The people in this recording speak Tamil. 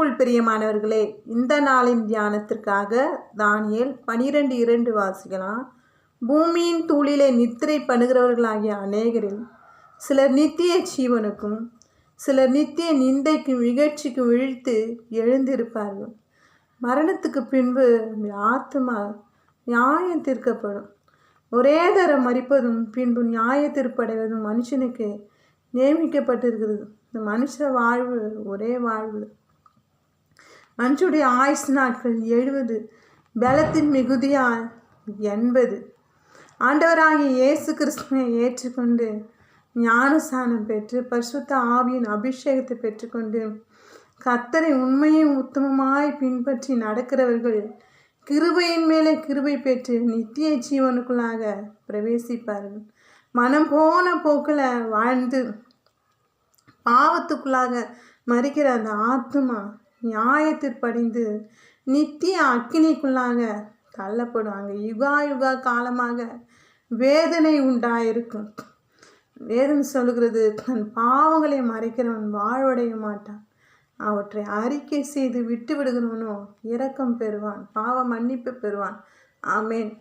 கிறிஸ்துவுக்குள் பிரியமானவர்களே, இந்த நாளின் தியானத்திற்காக தானியேல் 12:2 வாசிக்கலாம். பூமியின் தூளிலே நித்திரை பண்ணுகிறவர்களாகிய அநேகரில் சிலர் நித்திய ஜீவனுக்கும் சிலர் நித்திய நிந்தைக்கும் இகழ்ச்சிக்கும் விழித்து எழுந்திருப்பார்கள். மரணத்துக்கு பின்பு ஆத்துமா நியாயம் தீர்க்கப்படும். ஒரே தரம் மரிப்பதும் பின்பு நியாய தீர்ப்படைவதும் மனுஷனுக்கு நியமிக்கப்பட்டிருக்கிறது. இந்த மனுஷ வாழ்வு ஒரே வாழ்வு. மனுஷனுடைய ஆயுசு நாட்கள் 70, பலத்தின் மிகுதியால் 80. ஆண்டவராகிய இயேசு கிறிஸ்துவை ஏற்றுக்கொண்டு ஞானஸ்நானம் பெற்று பரிசுத்த ஆவியின் அபிஷேகத்தை பெற்றுக்கொண்டு கர்த்தரை உண்மையும் உத்தமமாய் பின்பற்றி நடக்கிறவர்கள் கிருபையின் மேலே கிருபை பெற்று நித்திய ஜீவனுக்குள்ளாக பிரவேசிப்பார்கள். மனம் போன போக்கில் வாழ்ந்து பாவத்துக்குள்ளாக மறிக்கிற அந்த ஆத்துமா நியாயத்திற்படிந்து நித்திய அக்கினிக்குள்ளாக தள்ளப்படுவாங்க. யுகா காலமாக வேதனை உண்டாயிருக்கும். வேதம் சொல்கிறது, தன் பாவங்களை மறைக்கிறவன் வாழ்வடைய மாட்டான், அவற்றை அறிக்கை செய்து விட்டு விடுகிறவனோ இரக்கம் பெறுவான், பாவ மன்னிப்பு பெறுவான். ஆமேன்.